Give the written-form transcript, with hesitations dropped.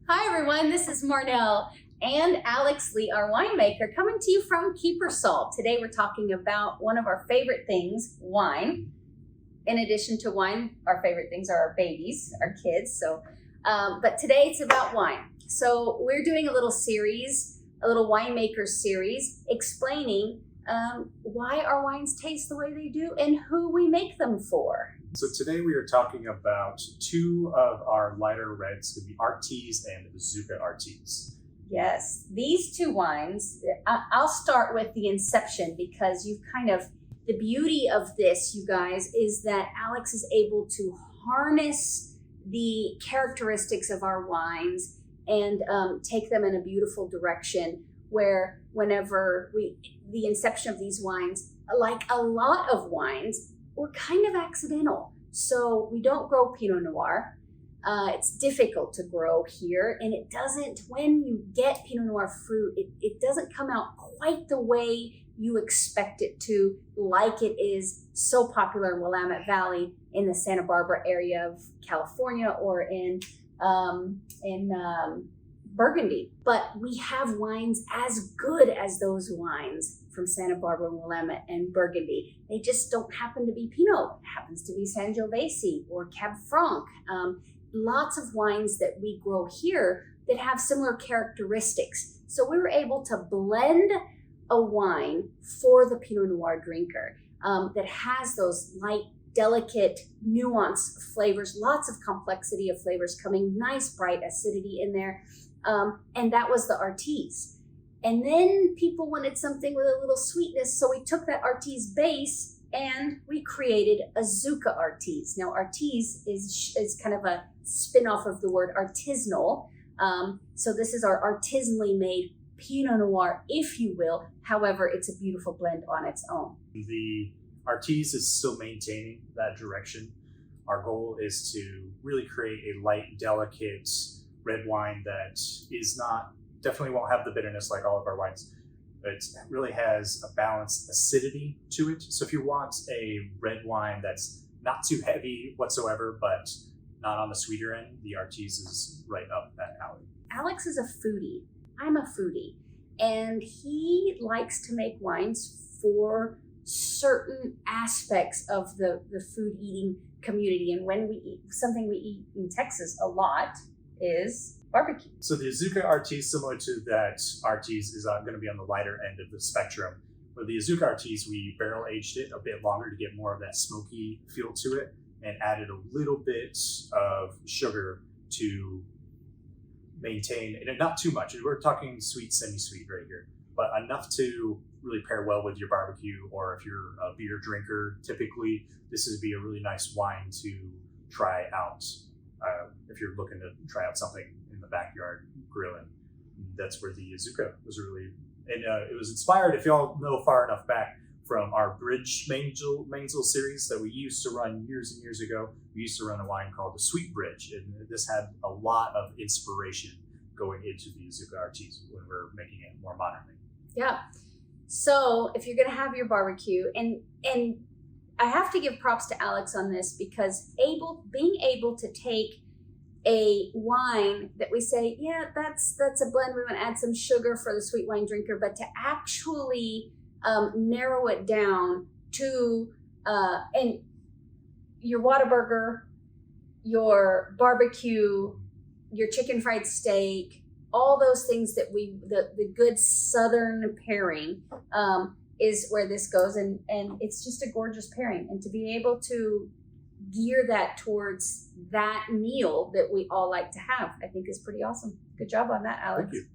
Hi everyone, this is Marnelle and Alex Lee, our winemaker, coming to you from Kiepersol. Today we're talking about one of our favorite things, wine. In addition to wine, our favorite things are our babies, our kids. But today it's about wine. So we're doing a little series, a little winemaker series, explaining why our wines taste the way they do and who we make them for. So today we are talking about two of our lighter reds, the Artize and Azuca Artize. Yes, these two wines, I'll start with the inception because the beauty of this, you guys, is that Alex is able to harness the characteristics of our wines and take them in a beautiful direction where the inception of these wines, like a lot of wines, were kind of accidental. So we don't grow Pinot Noir. It's difficult to grow here, and when you get Pinot Noir fruit, it doesn't come out quite the way you expect it to, like it is so popular in Willamette Valley in the Santa Barbara area of California or in Burgundy. But we have wines as good as those wines from Santa Barbara, Willamette, and Burgundy. They just don't happen to be Pinot. It happens to be Sangiovese or Cab Franc. Lots of wines that we grow here that have similar characteristics. So we were able to blend a wine for the Pinot Noir drinker that has those light, delicate, nuanced flavors, lots of complexity of flavors coming, nice, bright acidity in there. And that was the Artize. And then people wanted something with a little sweetness, so we took that Artize base and we created Azuca Artize. Now, Artize is kind of a spin-off of the word artisanal. So this is our artisanally made Pinot Noir, if you will. However, it's a beautiful blend on its own. The Artize is still maintaining that direction. Our goal is to really create a light, delicate red wine that definitely won't have the bitterness like all of our wines. It really has a balanced acidity to it. So if you want a red wine that's not too heavy whatsoever, but not on the sweeter end, the Artize is right up that alley. Alex is a foodie. I'm a foodie. And he likes to make wines for certain aspects of the food eating community. And when we eat, something we eat in Texas a lot is barbecue. So the Azuca Artize, similar to that Artize, is going to be on the lighter end of the spectrum. With the Azuca Artize, we barrel aged it a bit longer to get more of that smoky feel to it, and added a little bit of sugar to maintain, and not too much. We're talking sweet, semi-sweet right here, but enough to really pair well with your barbecue, or if you're a beer drinker, typically this would be a really nice wine to try out. If you're looking to try out something in the backyard grilling, that's where the Azuca was really, and it was inspired, if y'all know far enough back, from our Bridge Mainsville series that we used to run years and years ago. We used to run a wine called the Sweet Bridge, and this had a lot of inspiration going into the Azuca Artize when we're making it more modernly. Yeah. So if you're gonna have your barbecue, and I have to give props to Alex on this, because being able to take a wine that we say, yeah, that's a blend, we want to add some sugar for the sweet wine drinker, but to actually narrow it down to and your Whataburger, your barbecue, your chicken fried steak, all those things that the good Southern pairing is where this goes, and it's just a gorgeous pairing. And to be able to gear that towards that meal that we all like to have, I think is pretty awesome. Good job on that, Alex. Thank you.